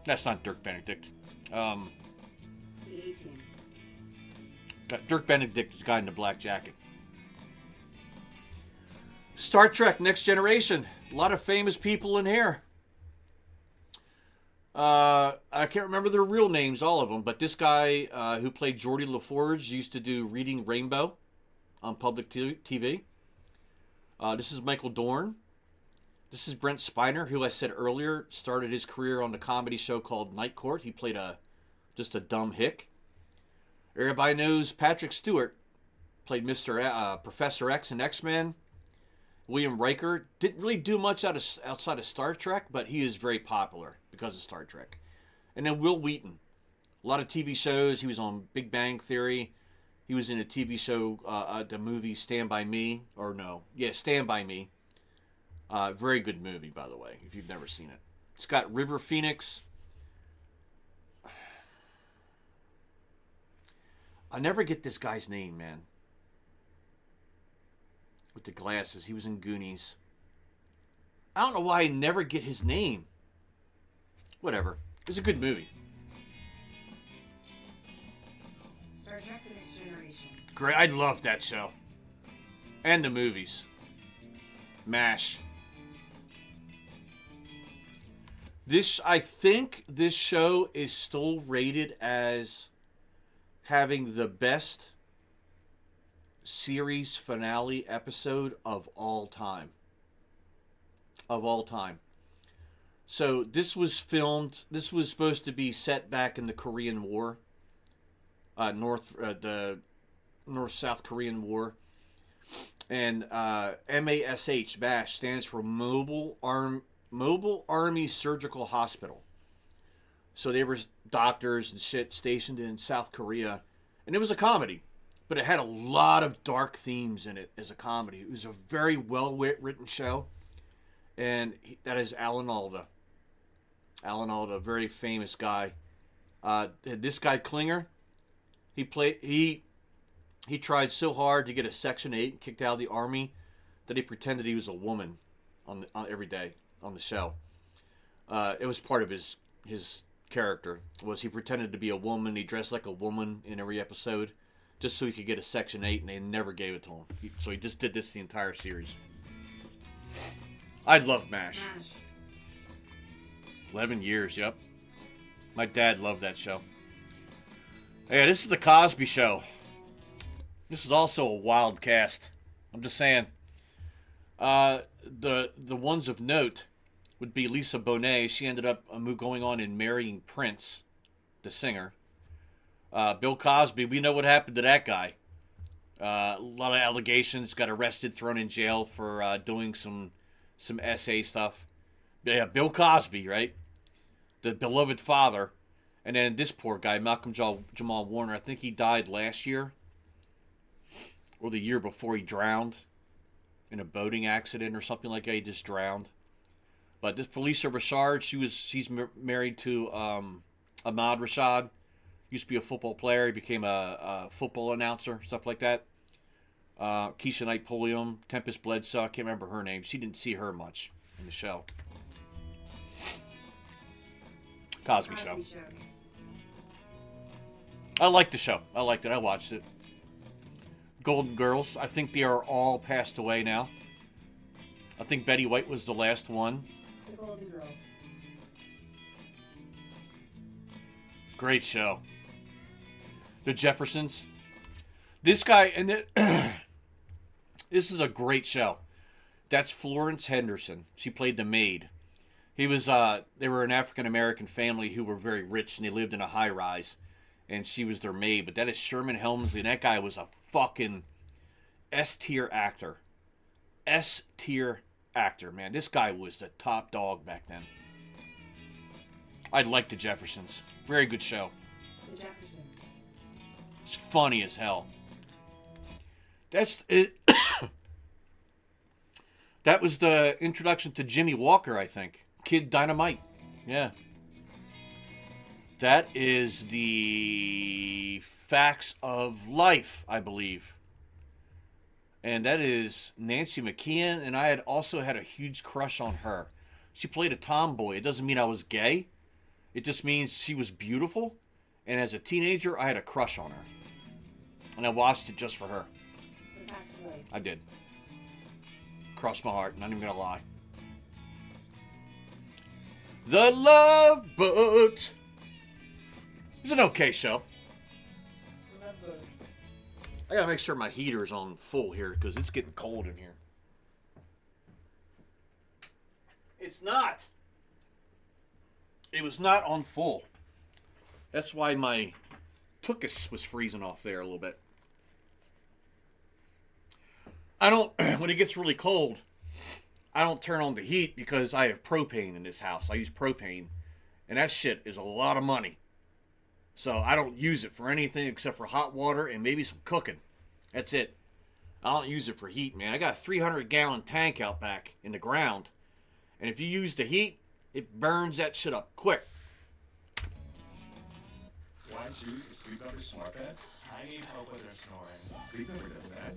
That's not Dirk Benedict. The A-Team. Dirk Benedict is the guy in the black jacket. Star Trek Next Generation. A lot of famous people in here. I can't remember their real names, all of them, but this guy who played Geordie LaForge used to do Reading Rainbow on public TV. This is Michael Dorn. This is Brent Spiner, who I said earlier started his career on the comedy show called Night Court. He played just a dumb hick. Everybody knows Patrick Stewart played Professor X in X-Men. William Riker didn't really do much outside of Star Trek, but he is very popular because of Star Trek. And then Will Wheaton. A lot of TV shows. He was on Big Bang Theory. He was in a TV show, the movie Stand By Me. Stand By Me. Very good movie, by the way, if you've never seen it. It's got River Phoenix. I never get this guy's name, man. With the glasses. He was in Goonies. I don't know why I never get his name. Whatever. It was a good movie. Star Trek The Next Generation. Great. I love that show. And the movies. MASH. I think this show is still rated as having the best series finale episode of all time. So this was supposed to be set back in the Korean War. The North-South Korean War. And MASH stands for Mobile Army Surgical Hospital. So they were doctors and shit stationed in South Korea. And it was a comedy. But it had a lot of dark themes in it as a comedy. It was a very well-written show. And that is Alan Alda. Alan Alda, a very famous guy. This guy, Klinger, he tried so hard to get a Section 8 and kicked out of the Army that he pretended he was a woman every day on the show. It was part of his character. He pretended to be a woman. He dressed like a woman in every episode, just so he could get a Section 8, and they never gave it to him. So he just did this the entire series. I love MASH. 11 years, yep. My dad loved that show. Hey, this is the Cosby Show. This is also a wild cast. I'm just saying. The ones of note would be Lisa Bonet. She ended up going on and marrying Prince, the singer. Bill Cosby, we know what happened to that guy. A lot of allegations, got arrested, thrown in jail for doing some SA stuff. Yeah, Bill Cosby, right? The beloved father. And then this poor guy, Malcolm Jamal Warner, I think he died last year. Or the year before, he drowned in a boating accident or something like that. He just drowned. But this Felicia Rashad, she's married to Ahmad Rashad. Used to be a football player. He became a football announcer, stuff like that. Keisha Knight Pulliam, Tempest Bledsoe, I can't remember her name. She didn't see her much in the show. Cosby Show. I liked the show. I liked it. I watched it. Golden Girls. I think they are all passed away now. I think Betty White was the last one. The Golden Girls. Great show. The Jeffersons. This guy, and This is a great show. That's Florence Henderson. She played the maid. He was they were an African American family who were very rich and they lived in a high rise, and she was their maid. But that is Sherman Helmsley, and that guy was a fucking S tier actor. S tier actor, man. This guy was the top dog back then. I like the Jeffersons. Very good show. The Jeffersons. It's funny as hell. That's it. That was the introduction to Jimmy Walker, I think. Kid Dynamite. Yeah. That is the Facts of Life, I believe. And that is Nancy McKeon, and I had also had a huge crush on her. She played a tomboy. It doesn't mean I was gay. It just means she was beautiful. And as a teenager, I had a crush on her. And I watched it just for her. The Facts of Life. I did. Crossed my heart, not even gonna lie. The Love Boat. It's an okay show. Love Boat. I gotta make sure my heater's on full here because it's getting cold in here. It's not. It was not on full. That's why my tuchus was freezing off there a little bit. I don't, when it gets really cold, I don't turn on the heat because I have propane in this house. I use propane, and that shit is a lot of money. So I don't use it for anything except for hot water and maybe some cooking. That's it. I don't use it for heat, man. I got a 300-gallon tank out back in the ground, and if you use the heat, it burns that shit up quick. Why choose the sleep under smart bed? I need help with her snoring. Sleep Number does that.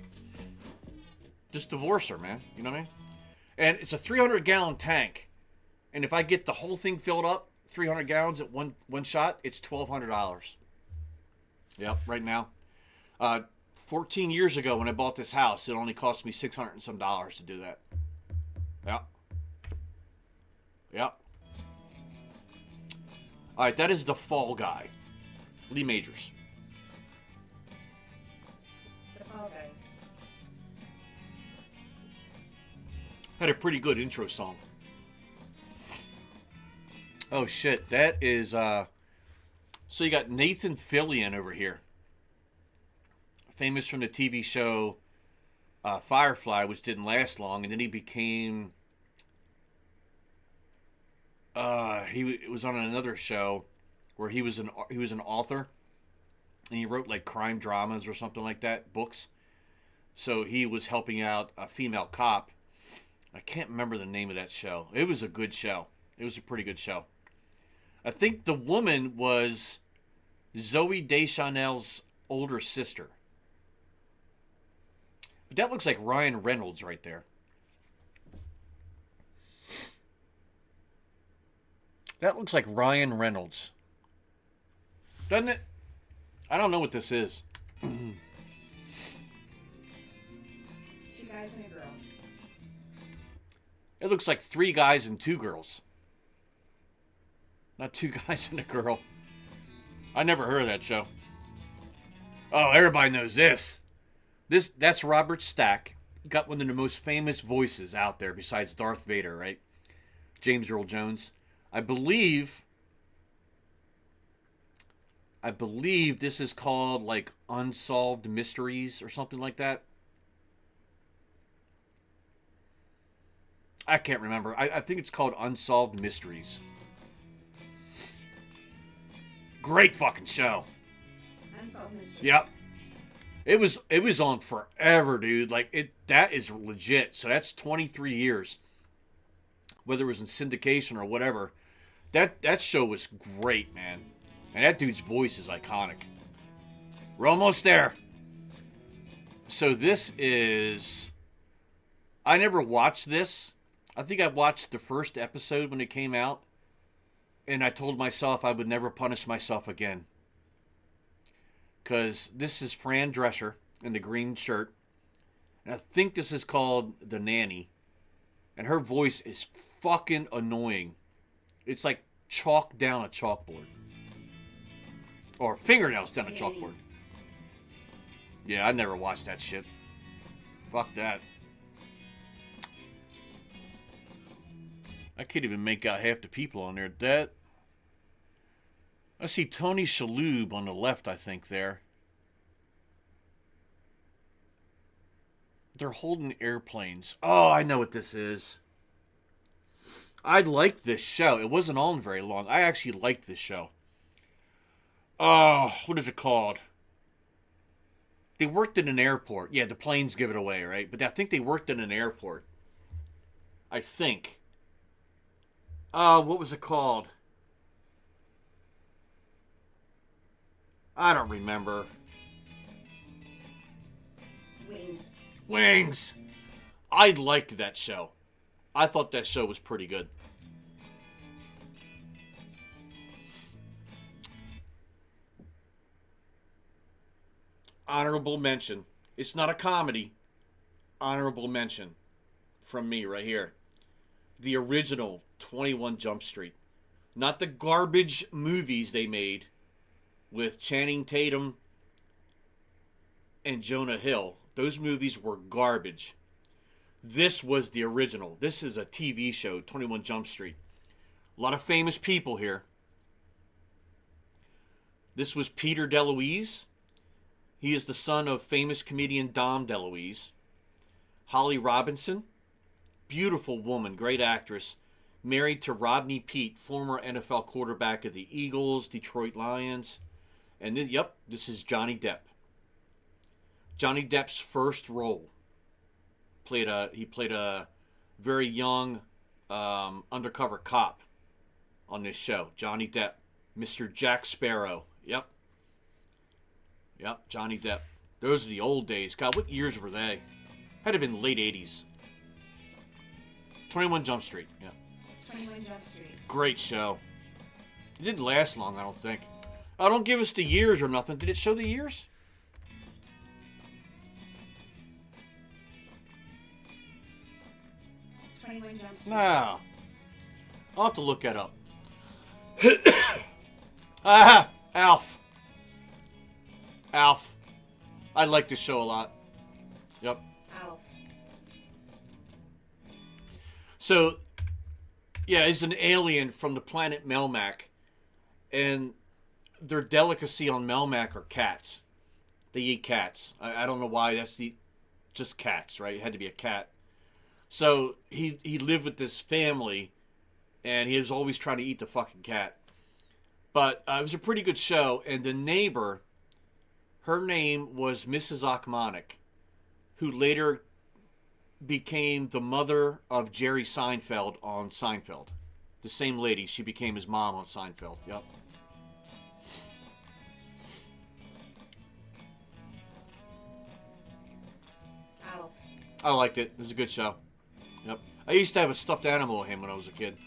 Just divorce her, man. You know what I mean? And it's a 300-gallon tank. And if I get the whole thing filled up, 300 gallons at one shot, it's $1,200. Yep, right now. 14 years ago when I bought this house, it only cost me $600 and some to do that. Yep. Yep. All right, that is The Fall Guy. Lee Majors. The Fall Guy. Had a pretty good intro song. Oh shit, that is so you got Nathan Fillion over here. Famous from the TV show Firefly, which didn't last long, and then he became he was on another show where he was an author, and he wrote like crime dramas or something like that, books. So he was helping out a female cop. I can't remember the name of that show. It was a good show. It was a pretty good show. I think the woman was Zoe Deschanel's older sister. But that looks like Ryan Reynolds right there. That looks like Ryan Reynolds. Doesn't it? I don't know what this is. 2 guys and a girl. It looks like 3 guys and 2 girls. Not 2 guys and a girl. I never heard of that show. Oh, everybody knows this. That's Robert Stack. Got one of the most famous voices out there besides Darth Vader, right? James Earl Jones. I believe this is called like Unsolved Mysteries or something like that. I can't remember. I think it's called Unsolved Mysteries. Great fucking show. Unsolved Mysteries. Yep. It was on forever, dude. Like that is legit. So that's 23 years. Whether it was in syndication or whatever. That show was great, man. And that dude's voice is iconic. We're almost there. So this is... I never watched this. I think I watched the first episode when it came out. And I told myself I would never punish myself again. Because this is Fran Drescher in the green shirt. And I think this is called The Nanny. And her voice is fucking annoying. It's like chalk down a chalkboard. Or fingernails down a chalkboard. Yeah, I never watched that shit. Fuck that. I can't even make out half the people on there. That. I see Tony Shalhoub on the left, I think, there. They're holding airplanes. Oh, I know what this is. I liked this show. It wasn't on very long. I actually liked this show. Oh, what is it called? They worked in an airport. Yeah, the planes give it away, right? But I think they worked in an airport. I think. Oh, what was it called? I don't remember. Wings. Wings! I liked that show. I thought that show was pretty good. Honorable mention. It's not a comedy. Honorable mention from me right here. The original 21 Jump Street. Not the garbage movies they made with Channing Tatum and Jonah Hill. Those movies were garbage. This was the original. This is a TV show, 21 Jump Street. A lot of famous people here. This was Peter DeLuise. He is the son of famous comedian Dom DeLuise. Holly Robinson, beautiful woman, great actress, married to Rodney Peete, former NFL quarterback of the Eagles, Detroit Lions. And this is Johnny Depp. Johnny Depp's first role. He played a very young undercover cop on this show. Johnny Depp, Mr. Jack Sparrow. Yep, Johnny Depp. Those are the old days. God, what years were they? Had to have been late 80s. 21 Jump Street. Yeah. 21 Jump Street. Great show. It didn't last long, I don't think. Oh, don't give us the years or nothing. Did it show the years? No. I'll have to look that up. Alf. Alf. I like this show a lot. Yep. Alf. So, yeah, it's an alien from the planet Melmac. And their delicacy on Melmac are cats. They eat cats. I don't know why. That's just cats, right? It had to be a cat. So he lived with this family, and he was always trying to eat the fucking cat. But it was a pretty good show, and the neighbor, her name was Mrs. Achmonic, who later became the mother of Jerry Seinfeld on Seinfeld. The same lady, she became his mom on Seinfeld. Yep. Alf. I liked it. It was a good show. Yep. I used to have a stuffed animal of him when I was a kid.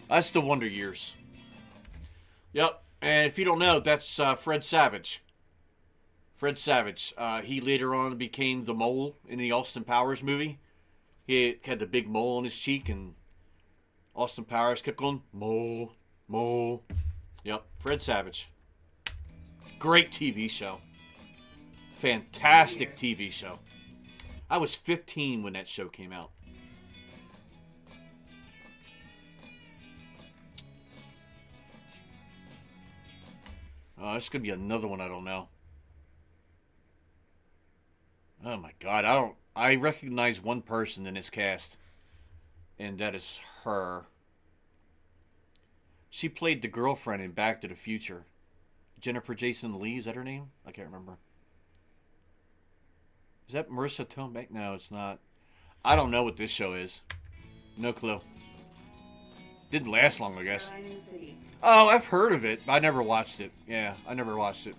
That's the Wonder Years. Yep. And if you don't know, that's Fred Savage. Fred Savage. He later on became the mole in the Austin Powers movie. He had the big mole on his cheek, and Austin Powers kept going, mole, mole. Yep. Fred Savage. Great TV show. Fantastic TV show. I was 15 when that show came out. This could be another one I don't know. Oh my God, I recognize one person in this cast, and that is her. She played the girlfriend in Back to the Future. Jennifer Jason Leigh, is that her name? I can't remember. Is that Marissa Tomei? No, it's not. I don't know what this show is. No clue. Didn't last long, I guess. Oh, I've heard of it, but I never watched it. Yeah, I never watched it.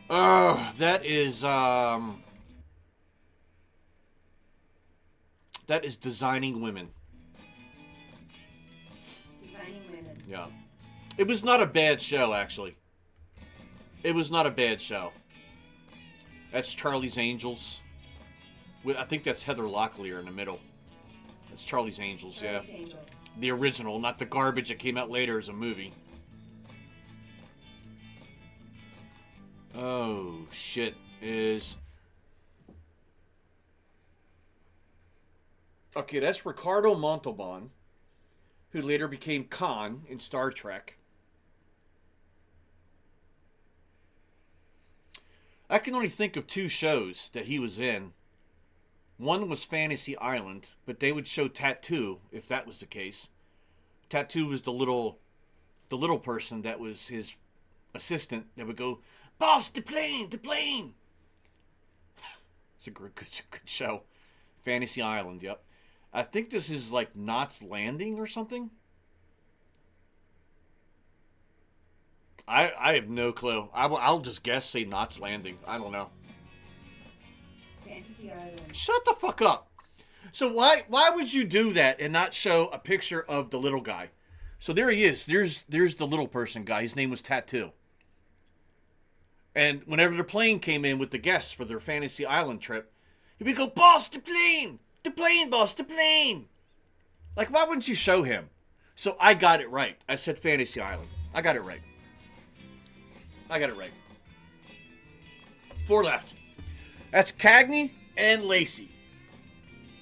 That is Designing Women. Designing Women. Yeah. It was not a bad show, actually. It was not a bad show. That's Charlie's Angels. I think that's Heather Locklear in the middle. That's Charlie's Angels, yeah. Charlie's Angels. The original, not the garbage that came out later as a movie. Oh, shit. is... Okay, that's Ricardo Montalban, who later became Khan in Star Trek. I can only think of 2 shows that he was in. One was Fantasy Island, but they would show Tattoo if that was the case. Tattoo was the little person that was his assistant that would go, "Boss, the plane, the plane." It's a good show. Fantasy Island, yep. I think this is like Knots Landing or something. I have no clue. I'll just guess, say Knots Landing. I don't know. Fantasy Island. Shut the fuck up. So why would you do that and not show a picture of the little guy? So there he is. There's the little person guy. His name was Tattoo. And whenever the plane came in with the guests for their Fantasy Island trip, he would go, "Boss, the plane! The plane, boss, the plane!" Like, why wouldn't you show him? So I got it right. I said Fantasy Island. I got it right. 4 left. That's Cagney and Lacey.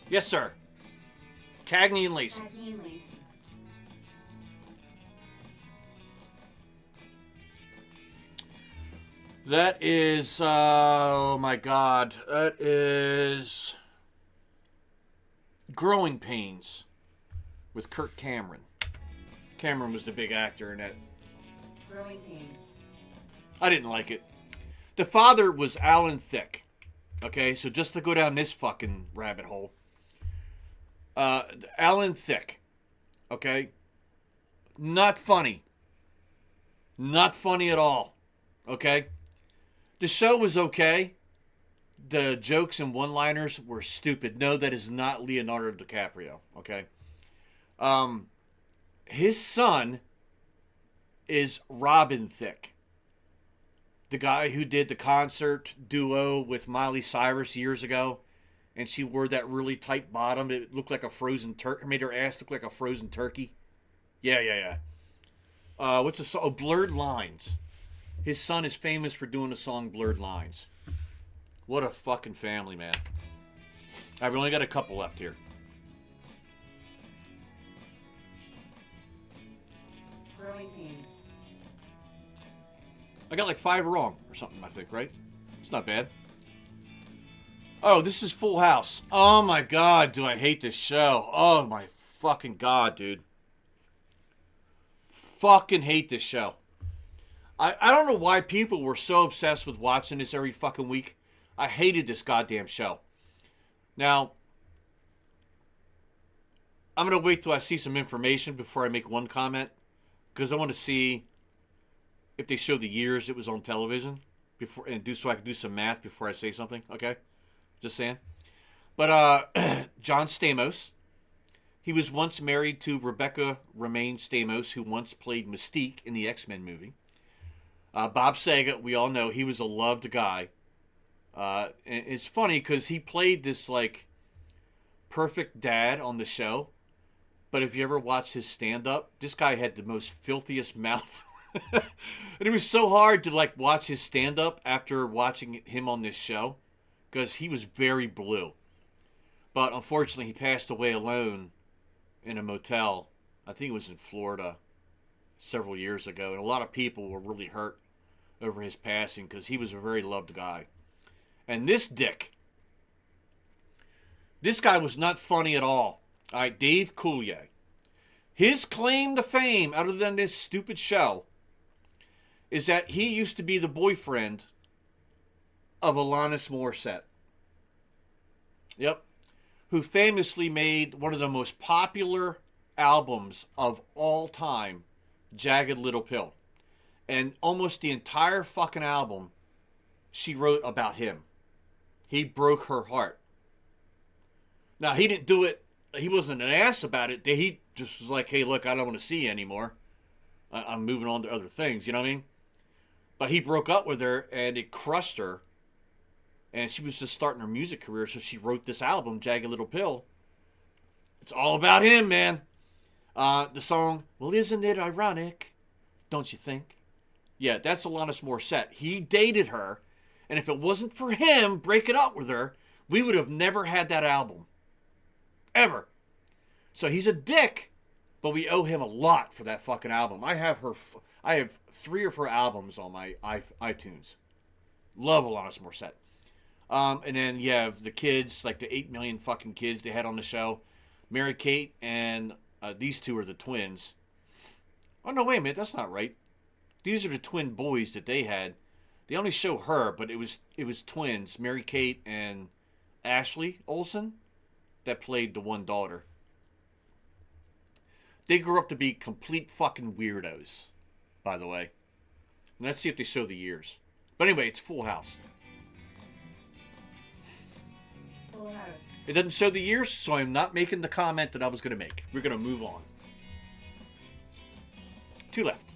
Yes, sir. Cagney and Lacey. Cagney and Lacey. That is, oh my God. That is Growing Pains with Kirk Cameron. Cameron was the big actor in that. Growing Pains. I didn't like it. The father was Alan Thicke. Okay, so just to go down this fucking rabbit hole. Alan Thicke. Okay? Not funny. Not funny at all. Okay? The show was okay. The jokes and one-liners were stupid. No, that is not Leonardo DiCaprio. Okay? His son is Robin Thicke. The guy who did the concert duo with Miley Cyrus years ago, and she wore that really tight bottom. It looked like a frozen turkey. Made her ass look like a frozen turkey. Yeah. What's the song? Oh, Blurred Lines. His son is famous for doing the song Blurred Lines. What a fucking family, man. I've only got a couple left here. Growing Pains. I got like 5 wrong or something, I think, right? It's not bad. Oh, this is Full House. Oh my God, do I hate this show. Oh my fucking God, dude. Fucking hate this show. I don't know why people were so obsessed with watching this every fucking week. I hated this goddamn show. Now, I'm going to wait till I see some information before I make one comment, because I want to see if they show the years it was on television before, and so I can do some math before I say something. Okay, just saying. But John Stamos, he was once married to Rebecca Romaine Stamos, who once played Mystique in the X-Men movie. Bob Saget, we all know, he was a loved guy. And it's funny because he played this like perfect dad on the show. But if you ever watch his stand-up, this guy had the most filthiest mouth. And it was so hard to like watch his stand-up after watching him on this show, because he was very blue. But unfortunately, he passed away alone in a motel. I think it was in Florida several years ago. And a lot of people were really hurt over his passing because he was a very loved guy. And this dick, this guy was not funny at all. All right, Dave Coulier. His claim to fame, other than this stupid show, is that he used to be the boyfriend of Alanis Morissette. Yep. Who famously made one of the most popular albums of all time, Jagged Little Pill. And almost the entire fucking album, she wrote about him. He broke her heart. Now, he didn't do it. He wasn't an ass about it. He just was like, hey, look, I don't want to see you anymore. I'm moving on to other things, you know what I mean? But he broke up with her, and it crushed her. And she was just starting her music career, so she wrote this album, Jagged Little Pill. It's all about him, man. The song, well, isn't it ironic? Don't you think? Yeah, that's Alanis Morissette. He dated her, And if it wasn't for him breaking up with her, we would have never had that album. Ever. So he's a dick, but we owe him a lot for that fucking album. I have 3 of her albums on my iTunes. Love Alanis Morissette. And then you have the kids, like the 8 million fucking kids they had on the show. Mary Kate and these two are the twins. Oh, no, wait a minute. That's not right. These are the twin boys that they had. They only show her, but it was twins, Mary Kate and Ashley Olsen, that played the one daughter. They grew up to be complete fucking weirdos, by the way. And let's see if they show the years. But anyway, it's Full House. Full House. It doesn't show the years, so I'm not making the comment that I was going to make. We're going to move on. 2 left.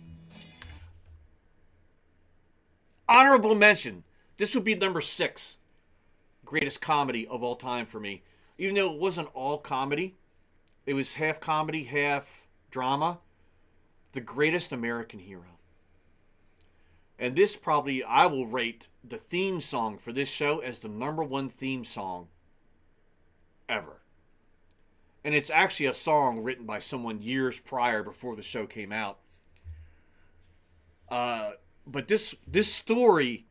Honorable mention. This would be number 6. Greatest comedy of all time for me. Even though it wasn't all comedy. It was half comedy, half drama. The Greatest American Hero. And this probably, I will rate the theme song for this show as the number 1 theme song ever. And it's actually a song written by someone years prior before the show came out. But this story,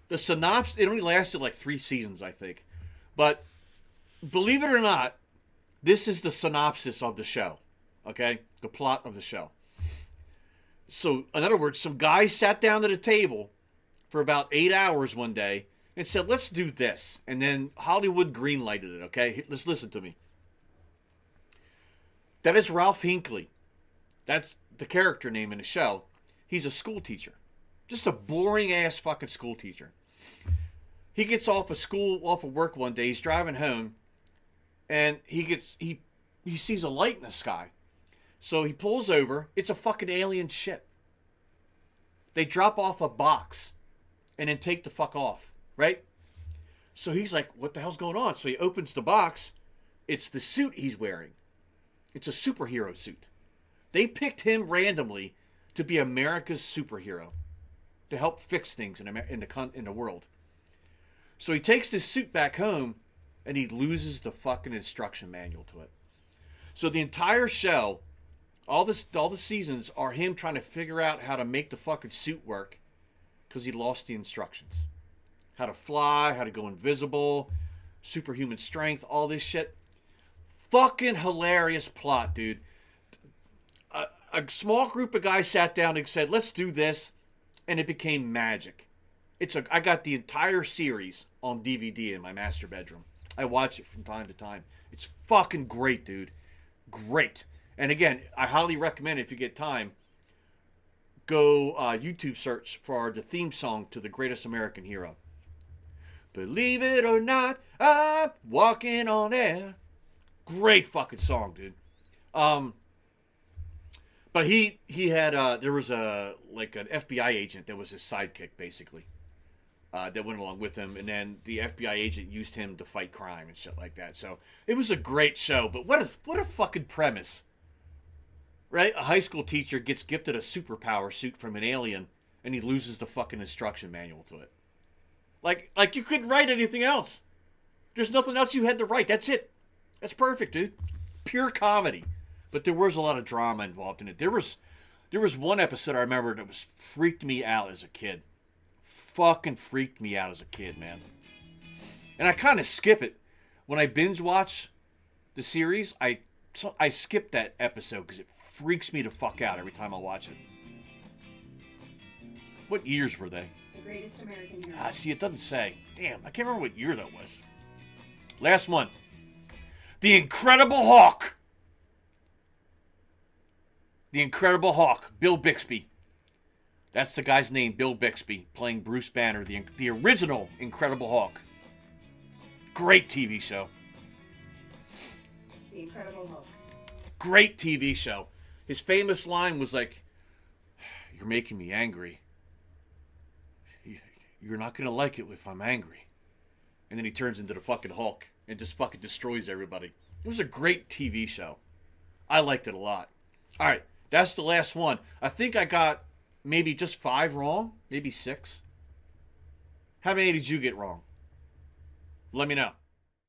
the synopsis, it only lasted like 3 seasons, I think. But believe it or not, this is the synopsis of the show. Okay? The plot of the show. So, in other words, some guy sat down at a table for about 8 hours one day and said, let's do this. And then Hollywood greenlighted it, okay? Let's listen to me. That is Ralph Hinckley. That's the character name in the show. He's a school teacher. Just a boring-ass fucking school teacher. He gets off of work one day. He's driving home. And he sees a light in the sky. So he pulls over. It's a fucking alien ship. They drop off a box and then take the fuck off, right? So he's like, what the hell's going on? So he opens the box. It's the suit he's wearing. It's a superhero suit. They picked him randomly to be America's superhero, to help fix things in the world. So he takes this suit back home and he loses the fucking instruction manual to it. So the entire show, all the seasons are him trying to figure out how to make the fucking suit work because he lost the instructions. How to fly, how to go invisible, superhuman strength, all this shit. Fucking hilarious plot, dude. A small group of guys sat down and said, let's do this, and it became magic. I got the entire series on DVD in my master bedroom. I watch it from time to time. It's fucking great, dude. Great. And again, I highly recommend, if you get time, go YouTube search for the theme song to The Greatest American Hero. Believe it or not, I'm walking on air. Great fucking song, dude. But he had, there was an FBI agent that was his sidekick, basically, that went along with him. And then the FBI agent used him to fight crime and shit like that. So it was a great show. But what a fucking premise. Right? A high school teacher gets gifted a superpower suit from an alien, and he loses the fucking instruction manual to it. Like you couldn't write anything else. There's nothing else you had to write. That's it. That's perfect, dude. Pure comedy. But there was a lot of drama involved in it. There was one episode I remember that was freaked me out as a kid. Fucking freaked me out as a kid, man. And I kind of skip it. When I binge watch the series, I skip that episode because it freaks me the fuck out every time I watch it. What years were they? The Greatest American Hero. See, it doesn't say. Damn, I can't remember what year that was. Last one. The Incredible Hulk. The Incredible Hulk, Bill Bixby. That's the guy's name, Bill Bixby, playing Bruce Banner, the original Incredible Hulk. Great TV show. The Incredible Hulk. Great TV show. His famous line was like, "You're making me angry. You're not going to like it if I'm angry." And then he turns into the fucking Hulk and just fucking destroys everybody. It was a great TV show. I liked it a lot. All right. That's the last one. I think I got maybe just 5 wrong. Maybe 6. How many did you get wrong? Let me know.